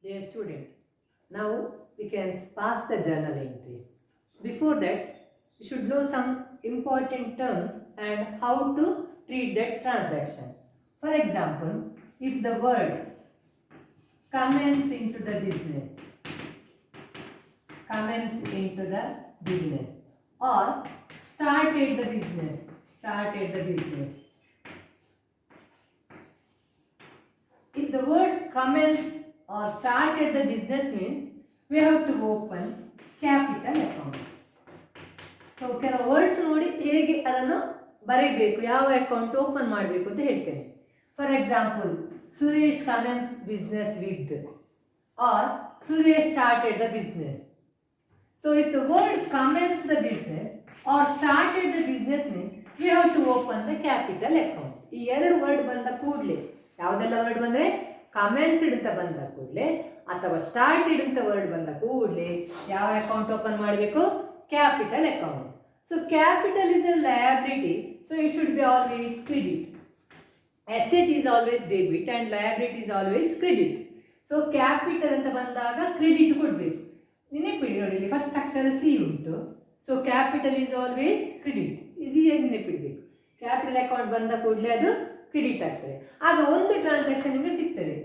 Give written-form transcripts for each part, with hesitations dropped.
Dear student, now we can pass the journal entries. Before that, you should know some important terms and how to treat that transaction. For example, if the word commence into the business, or started the business. If the words commence or started the business means we have to open capital account. So ಕೆಲವು words ನೋಡಿ ಹೇಗೆ ಅದನ್ನು ಬರೀಬೇಕು, ಯಾವ account open ಮಾಡಬೇಕು ಅಂತ ಹೇಳ್ತೇನೆ. For example, Suresh commences business with or Suresh started the business. So if the word commences the business or started the business means we have to open the capital account. ಈ ಎರಡು ವರ್ಡ್ ಬಂದ ಕೂಡಲೇ, ಯಾವುದೆಲ್ಲ word ಬಂದರೆ commenced ಅಂತ ಬಂದ ಕೂಡಲೇ ಅಥವಾ ಸ್ಟಾರ್ಟೆಡ್ ಅಂತ ವರ್ಡ್ ಬಂದ ಕೂಡಲೇ ಯಾವ ಅಕೌಂಟ್ ಓಪನ್ ಮಾಡಬೇಕು? Capital account. So capital is A liability, so it should be always credit. Asset is always debit and liability is always credit. So capital ಅಂತ ಬಂದಾಗ ಕ್ರೆಡಿಟ್ ಕೊಡಬೇಕು. ನೆನಪಿಡಿ ನೋಡಿ, ಇಲ್ಲಿ ಫಸ್ಟ್ ಅಕ್ಷರ ಸಿ ಉಂಟು. So capital is always credit, ಈಸಿಯಾಗಿ ನೆನಪಿಡಬೇಕು. Capital account ಬಂದ ಕೂಡಲೇ ಅದು ಕ್ರೆಡಿಟ್ ಆಗ್ತದೆ. ಆಗ ಒಂದು ಟ್ರಾನ್ಸಾಕ್ಷನ್ ನಿಮಗೆ ಸಿಗ್ತದೆ,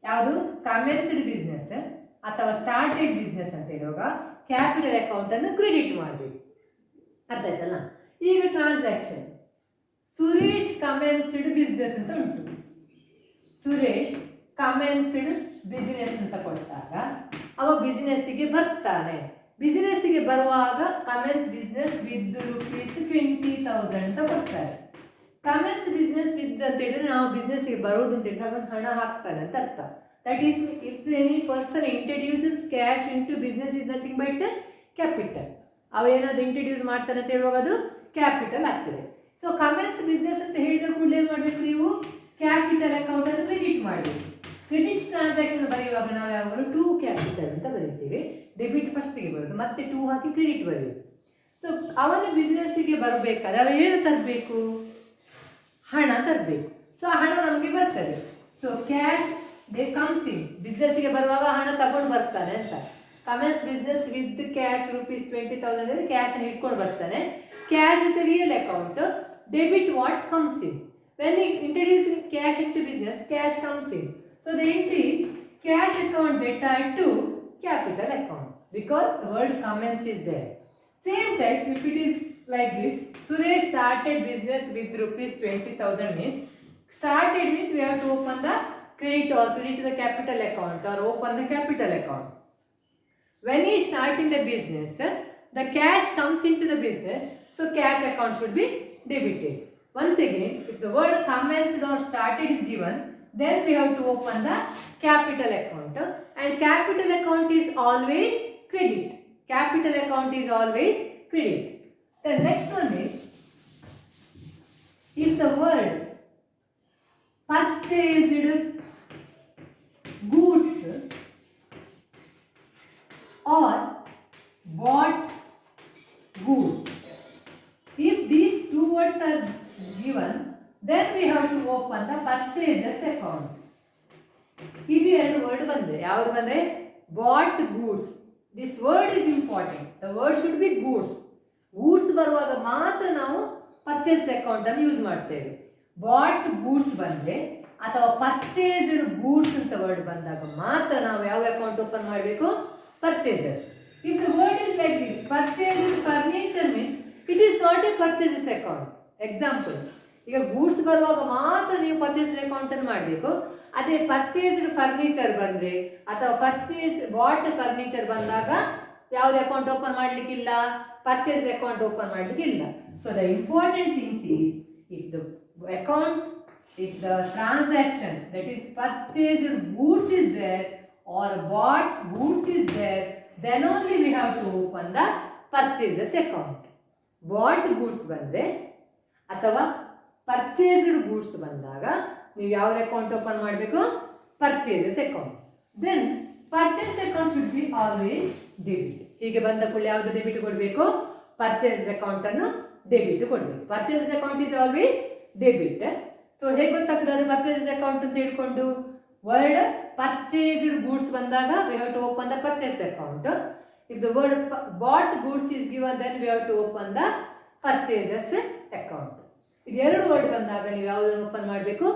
ಯಾವುದು? ಕಮೆನ್ಸ್ಡ್ ಬಿಸ್ನೆಸ್ ಅಥವಾ ಸ್ಟಾರ್ಟೆಡ್ ಬಿಸ್ನೆಸ್ ಅಂತ ಹೇಳುವಾಗ ಕ್ಯಾಪಿಟಲ್ ಅಕೌಂಟನ್ನು ಕ್ರೆಡಿಟ್ ಮಾಡಬೇಕು. ಅರ್ಥ ಆಯ್ತಲ್ಲ? ಈಗ ಟ್ರಾನ್ಸಾಕ್ಷನ್ ಸುರೇಶ್ ಕಮೆನ್ಸ್ಡ್ ಬಿಸ್ನೆಸ್ ಅಂತ ಉಂಟು. ಸುರೇಶ್ ಕಮೆನ್ಸ್ಡ್ ಬಿಸ್ನೆಸ್ ಅಂತ ಕೊಟ್ಟಾಗ ಅವ ಬಿಸ್ನೆಸ್ಸಿಗೆ ಬರ್ತಾನೆ. ಬಿಸ್ನೆಸ್ಸಿಗೆ ಬರುವಾಗ ಕಮೆನ್ಸ್ ಬಿಸ್ನೆಸ್ ವಿತ್ ರುಪೀಸ್ 20,000 ಅಂತ ಕೊಡ್ತಾರೆ. ಕಮೆನ್ಸ್ ಬಿಸ್ನೆಸ್ ವಿತ್ ಅಂತ ಹೇಳಿದ್ರೆ ನಾವು ಬಿಸ್ನೆಸ್ಗೆ ಬರೋದು ಅಂತ ಹೇಳಿದ್ರೆ ಅವನು ಹಣ ಹಾಕ್ತಾನೆ ಅಂತ ಅರ್ಥ. That is if any person introduces cash into business is nothing but capital. ಅವೇನಾದ್ರು ಇಂಟ್ರಡ್ಯೂಸ್ ಮಾಡ್ತಾನೆ ಅಂತ ಹೇಳುವಾಗ ಅದು ಕ್ಯಾಪಿಟಲ್ ಆಗ್ತದೆ. ಸೊ ಕಮೆನ್ಸ್ ಬಿಸ್ನೆಸ್ ಅಂತ ಹೇಳಿದ ಕೂಡಲೇ ಏನು ಮಾಡಬೇಕು? ನೀವು ಕ್ಯಾಪಿಟಲ್ ಅಕೌಂಟ್ ಅನ್ನು ಕ್ರೆಡಿಟ್ ಮಾಡಬೇಕು. ಕ್ರೆಡಿಟ್ ಟ್ರಾನ್ಸಾಕ್ಷನ್ ಬರೆಯುವಾಗ ನಾವು ಯಾವಾಗಲೂ ಟು ಕ್ಯಾಪಿಟಲ್ ಅಂತ ಬರೀತೀವಿ. ಡೆಬಿಟ್ ಫಸ್ಟಿಗೆ ಬರೋದು, ಮತ್ತೆ ಟು ಹಾಕಿ ಕ್ರೆಡಿಟ್ ಬರೆಯೋದು. ಸೊ ಅವನು ಬಿಸ್ನೆಸ್ಸಿಗೆ ಬರಬೇಕಾದ್ರೆ ಅವ ಏನು ತರಬೇಕು? ಹಣ ತರಬೇಕು. ಸೊ ಆ ಹಣ ನಮಗೆ ಬರ್ತದೆ. So cash they comes in. ಬಿಸ್ನೆಸ್ಸಿಗೆ ಬರುವಾಗ ಹಣ ತಗೊಂಡು ಬರ್ತಾನೆ ಅಂತ. Commences business with cash rupees 20,000 ಅಂದರೆ ಕ್ಯಾಶನ್ನು ಇಟ್ಕೊಂಡು ಬರ್ತಾನೆ. Cash is a real account. Debit what comes in. When introducing cash in to business, cash comes in. So the entry is cash account debtor to capital account because the word commence is there. Same type, if it is like this, Suresh started business with rupees 20,000 means, started means we have to open the credit or credit the capital account or open the capital account. When he is starting the business, the cash comes into the business, so cash account should be debited. Once again, if the word commenced or started is given, then we have to open the capital account, and capital account is always credit. Capital account is always credit. The next one is, if the word purchased goods or bought goods, if these two words are given, then we have to open the purchases account. ಇದು ಎರಡು word ಬಂದರೆ, ಯಾವುದು ಬಂದರೆ bought goods. This word is important. The word should be goods. Goods ಬರುವಾಗ ಮಾತ್ರ ನಾವು purchase account ಅನ್ನು use ಮಾಡ್ತೇವೆ. ಬಾಟ್ ಗೂಡ್ಸ್ ಬಂದರೆ ಅಥವಾ ಪರ್ಚೇಸ್ಡ್ ಗೂಡ್ಸ್ ಅಂತ ವರ್ಡ್ ಬಂದಾಗ ಮಾತ್ರ ನಾವು ಯಾವ ಅಕೌಂಟ್ ಓಪನ್ ಮಾಡಬೇಕು? Purchases. If the word is like this, purchased furniture means it is not A purchases account. Example, ಈಗ ಗೂಡ್ಸ್ ಬರುವಾಗ ಮಾತ್ರ ನೀವು ಪರ್ಚೇಸ್ ಅಕೌಂಟ್ ಅನ್ನು ಮಾಡಬೇಕು. ಅದೇ ಪರ್ಚೇಸ್ಡ್ ಫರ್ನಿಚರ್ ಬಂದರೆ ಅಥವಾ ಬಾಟ್ ಫರ್ನಿಚರ್ ಬಂದಾಗ ಯಾವುದೇ ಅಕೌಂಟ್ ಓಪನ್ ಮಾಡಲಿಕ್ಕಿಲ್ಲ, ಪರ್ಚೇಸ್ ಅಕೌಂಟ್ ಓಪನ್ ಮಾಡಲಿಕ್ಕಿಲ್ಲ. So the important things is, if the transaction that is purchased goods is there or bought goods is there, then only we have to open the purchases account. Bought goods ಬಂದರೆ ಅಥವಾ purchased goods ಬಂದಾಗ ನೀವು ಯಾವ್ದು account open ಮಾಡಬೇಕು? Purchases account. Then purchase account should be always debit. ಹೀಗೆ ಬಂದ ಕೂಡಲೇ ಯಾವುದು ಡೆಬಿಟ್ ಕೊಡಬೇಕು? ಪರ್ಚೇಸಸ್ ಅಕೌಂಟನ್ನು ಡೆಬಿಟ್ ಕೊಡಬೇಕು. Purchases account is always debit. So ಹೇಗೆ ಗೊತ್ತಾಗ್ತದೆ ಅದು ಪರ್ಚೇಸಸ್ ಅಕೌಂಟ್ ಅಂತ ಹೇಳ್ಕೊಂಡು? ವರ್ಡ್ ಪರ್ಚೇಸ್ಡ್ ಗೂಡ್ಸ್ ಬಂದಾಗ we have to open the purchase account. If the word bought goods is given then we have to open the purchases account. ಇದು ಎರಡು word ಬಂದಾಗ ನೀವು ಯಾವುದನ್ನು ಓಪನ್ ಮಾಡಬೇಕು?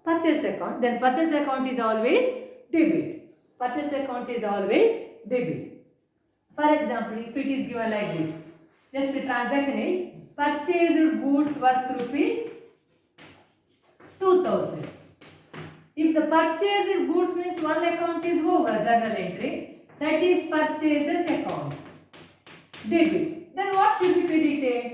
Purchase account. Then purchase account is always debit. Purchase account is always debit. For example, if it is given like this, just the transaction is purchased goods worth rupees 2000. If the purchased goods means one account is over, journal entry, that is purchases account, debit. Then what should be credited?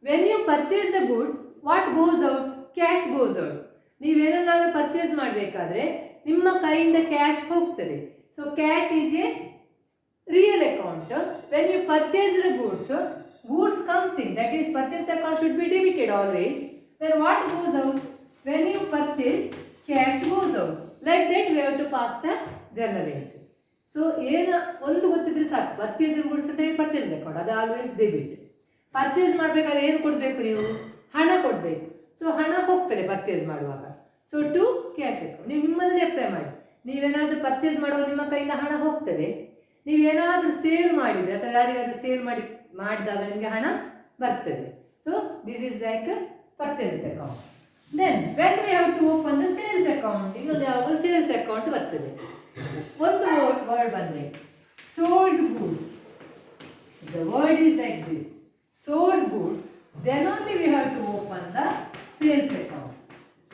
When you purchase the goods, what goes out? Cash goes out. ನೀವೇನಾದರೂ purchase ಮಾಡಬೇಕಾದ್ರೆ ನಿಮ್ಮ ಕೈಯಿಂದ cash ಹೋಗ್ತದೆ. So cash is a real account. When you purchase the goods comes in, that is purchase account should be debited always. Then what goes out? When you purchase cash goes out. Like that we have to pass the journal entry. So ಏನು ಒಂದು ಗೊತ್ತಿದ್ರೆ ಸಾಕು, purchase goods ಅಂತ ಹೇಳಿ purchase account, ಅದು always debit. Purchase ಮಾಡಬೇಕಾದ್ರೆ ಏನು ಕೊಡಬೇಕು? ನೀವು ಹಣ ಕೊಡಬೇಕು. ಸೊ ಹಣ ಹೋಗ್ತದೆ ಪರ್ಚೇಸ್ ಮಾಡುವಾಗ. So to cash account. ನೀವು ನಿಮ್ಮದನ್ನೇ ಅಪ್ಲೈ ಮಾಡಿ. ನೀವೇನಾದರೂ ಪರ್ಚೇಸ್ ಮಾಡುವಾಗ ನಿಮ್ಮ ಕೈಯಿಂದ ಹಣ ಹೋಗ್ತದೆ. ನೀವೇನಾದರೂ ಸೇಲ್ ಮಾಡಿದರೆ ಅಥವಾ ಯಾರಿಗಾದ್ರೂ ಸೇಲ್ ಮಾಡಿದಾಗ ನಿಮಗೆ ಹಣ ಬರ್ತದೆ. So this is like purchase account. Then when we have to open the sales account, ಇನ್ನೊಂದು ಯಾವಾಗಲೂ ಸೇಲ್ಸ್ ಅಕೌಂಟ್ ಬರ್ತದೆ. ಒಂದು ವರ್ಡ್ ಬಂದರೆ sold goods. The word is like this, sold goods. Then only we have to open the sales account.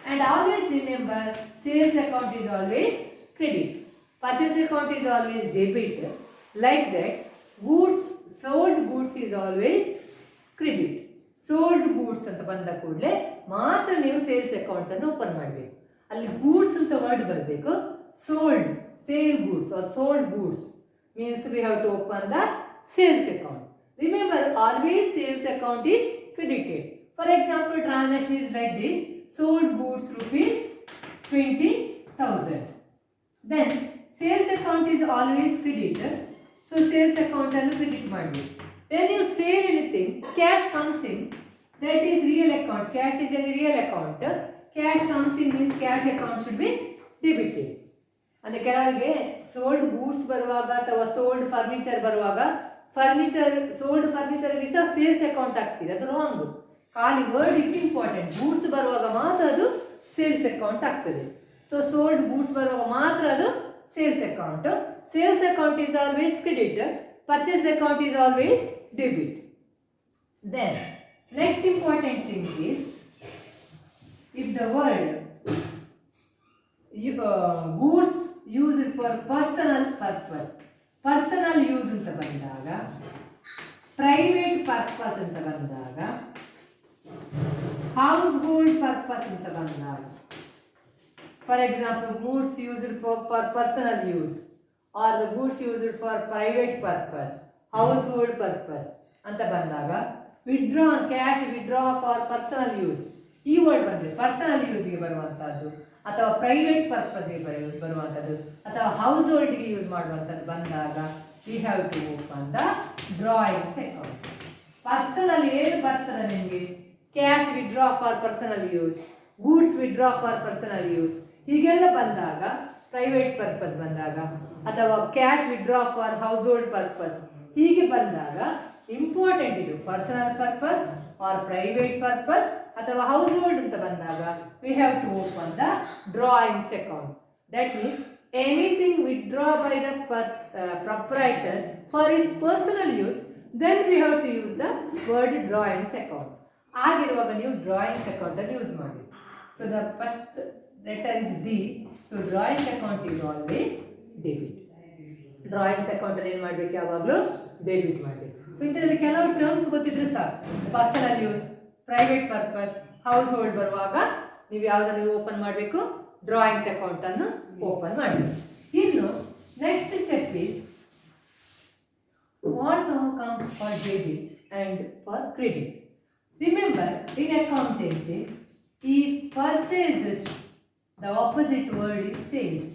And always remember, sales account is always credit. Purchase account is always debit. Like that, sold goods is always credit. Sold goods ಅಂತ ಬಂದ ಕೂಡಲೇ ಮಾತ್ರ ನೀವು sales account ಅನ್ನು open ಮಾಡಬೇಕು. ಅಲ್ಲಿ goods ಅಂತ word ಬರಬೇಕು. Sold, sale goods R sold goods means we have to open the sales account. Remember, always sales account is credited. For example, transaction is like this: sold goods rupees 20,000. Then sales account is always credited. So sales account ಅನ್ನು credit ಮಾಡಬೇಕು. When you sell anything, cash comes in. That is real account. Cash is a real account. Cash comes in means cash account should be debited. ಅಂದರೆ ಕೆಲವರಿಗೆ sold goods ಬರುವಾಗ ಅಥವಾ sold furniture ಬರುವಾಗ sold ಫರ್ನಿಚರ್ಗೆ ಸಹ sales account ಆಗ್ತಿದೆ. ಅದು wrong. ಖಾಲಿ word it important. Goods ಬರುವಾಗ ಮಾತ್ರ ಅದು ಸೇಲ್ಸ್ ಅಕೌಂಟ್ ಆಗ್ತದೆ. ಸೊ ಸೋಲ್ಡ್ ಗೂಡ್ಸ್ ಬರುವಾಗ ಮಾತ್ರ ಅದು sales account. Sales account is always credit. Purchase account is always debit. Then next important thing is, if the word goods used for personal purpose, personal use ಅಂತ ಬಂದಾಗ, private purpose ಅಂತ ಬಂದಾಗ, house hold purpose ಅಂತ ಬಂದಾಗ, for example goods used for personal use are the goods used for private purpose, house hold purpose ಅಂತ ಬಂದಾಗ, cash withdraw for personal use ಈ word ಬಂದರೆ ಪರ್ಸನಲ್ ಯೂಸ್ಗೆ ಬರುವಂಥದ್ದು ಅಥವಾ ಪ್ರೈವೇಟ್ ಪರ್ಪಸ್ಗೆ ಬರುವಂಥದ್ದು ಅಥವಾ ಹೌಸ್ ಹೋಲ್ಡ್ಗೆ ಯೂಸ್ ಮಾಡುವಂಥದ್ದು ಬಂದಾಗ we have to open the drawings account. Personal ಏನು ಬರ್ತದೆ ನಿಮಗೆ? Cash withdraw for personal use, goods withdraw for personal use ಹೀಗೆಲ್ಲ ಬಂದಾಗ, ಪ್ರೈವೇಟ್ ಪರ್ಪಸ್ ಬಂದಾಗ ಅಥವಾ cash withdraw for household purpose ಹೀಗೆ ಬಂದಾಗ ಇಂಪಾರ್ಟೆಂಟ್ ಇದು personal purpose or private purpose ಅಥವಾ ಹೌಸ್ ಹೋಲ್ಡ್ ಅಂತ ಬಂದಾಗ we have to open the drawings account. That means anything withdraw by the proprietor for his personal use, then we have to use the word drawings account. ಆಗಿರುವಾಗ ನೀವು drawings account ಅನ್ನು use ಮಾಡಿ. So the first letter is D. So drawings account is always debit. Drawings account ಅಲ್ಲಿ ಏನು ಮಾಡಬೇಕು? ಯಾವಾಗಲೂ debit ಮಾಡಬೇಕು. So ಇದರಲ್ಲಿ ಕೆಲವು ಟರ್ಮ್ಸ್ ಗೊತ್ತಿದ್ರೆ ಸಾಕು. Personal use, private purpose, house hold ಬರುವಾಗ ನೀವು ಯಾವುದನ್ನು ಓಪನ್ ಮಾಡಬೇಕು? ಡ್ರಾಯಿಂಗ್ಸ್ ಅಕೌಂಟ್ ಅನ್ನು ಓಪನ್ ಮಾಡಬೇಕು. ಇನ್ನು next step is what now comes for debit and for credit. Remember, in accountancy, if purchases, the opposite word is sales.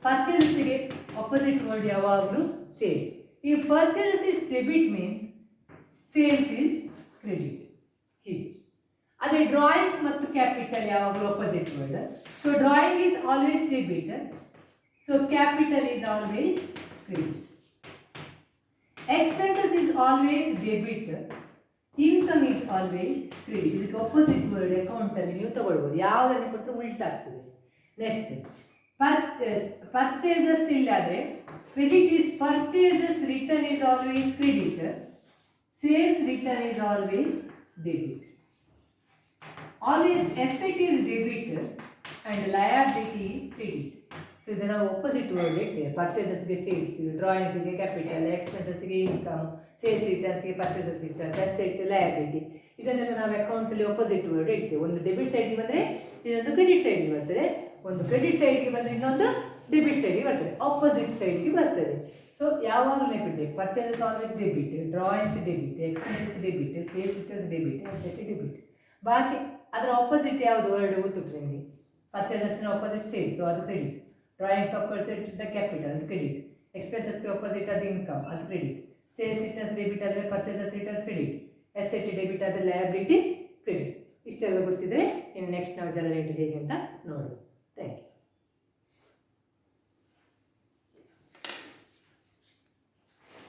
Purchases ಗೆ opposite word ಯಾವಾಗಲೂ sales. If purchases is debit means sales is credit. ಹೀಗೆ. ಅದೇ drawings ಮತ್ತು capital ಯಾವಾಗಲೂ opposite word. So drawing is always debit So capital is always credit. Expenses is always debit. Income is always credit. ಇದಕ್ಕೆ opposite word account ಅಲ್ಲಿ ನೀವು ತಗೊಳ್ಬೋದು. ಯಾವುದನ್ನು ಕೊಟ್ಟರು ಉಲ್ಟಾ ಆಗ್ತದೆ. ನೆಕ್ಸ್ಟ್ ಪರ್ಚೇಸಸ್ ಇಲ್ಲಾದ್ರೆ credit is purchases return is always credit. Sales return is always debit. Always asset is debit and liability is credit. So ಇದನ್ನ opposite word ಇರ್ತದೆ. Purchases ಗೆ sales, drawings ಗೆ capital, expenses ಗೆ income, sales returns ಗೆ purchases returns, asset liability. ಇದನ್ನೆಲ್ಲ ನಾವು account ಅಲ್ಲಿ opposite word ಇಡ್ತೇವೆ. ಒಂದು ಡೆಬಿಟ್ ಸೈಡ್ ಗೆ ಬಂದ್ರೆ ಇನ್ನೊಂದು ಕ್ರೆಡಿಟ್ ಸೈಡ್ ಗೆ ಬರ್ತದೆ. ಒಂದು ಕ್ರೆಡಿಟ್ ಸೈಡ್ ಗೆ ಬಂದ್ರೆ ಇನ್ನೊಂದು ಡೆಬಿಟ್ ಸೈಡ್ ಗೆ ಬರ್ತದೆ. ಆಪೋಸಿಟ್ ಸೈಡ್ ಗೆ ಬರ್ತದೆ. ಸೊ ಯಾವಾಗಲೂ ನೆನಪಿಡಬೇಕು. Purchases always debit, drawings debit, expenses debit, sales returns debit, asset debit. ಬಾಕಿ ಅದರ ಆಪೋಸಿಟ್ ಯಾವುದು ವರ್ಡ್ ಗೊತ್ತುಂಟು ನಿಮಗೆ. ಪರ್ಚೇಸಸ್ನ ಆಪೋಸಿಟ್ ಸೇಲ್ಸ್, ಅದು credit. Drawings opposite the capital, ಅದು ಕ್ರೆಡಿಟ್. ಎಕ್ಸ್ಪೆನ್ಸಸ್ ಆಪೋಸಿಟ್ ಅದು ಇನ್ಕಮ್, ಅದು ಕ್ರೆಡಿಟ್. ಸೇಲ್ಸ್ ರಿಟರ್ನ್ಸ್ ಡೆಬಿಟ್ ಆದರೆ purchases returns credit. Asset debit ಆದರೆ ಲಯಬಿಲಿಟಿ ಕ್ರೆಡಿಟ್. ಇಷ್ಟೆಲ್ಲ ಗೊತ್ತಿದ್ರೆ ಇನ್ನು ನೆಕ್ಸ್ಟ್ ನಾವು ಜನರೇಟ್ ಹೇಗೆ ಅಂತ ನೋಡಿ.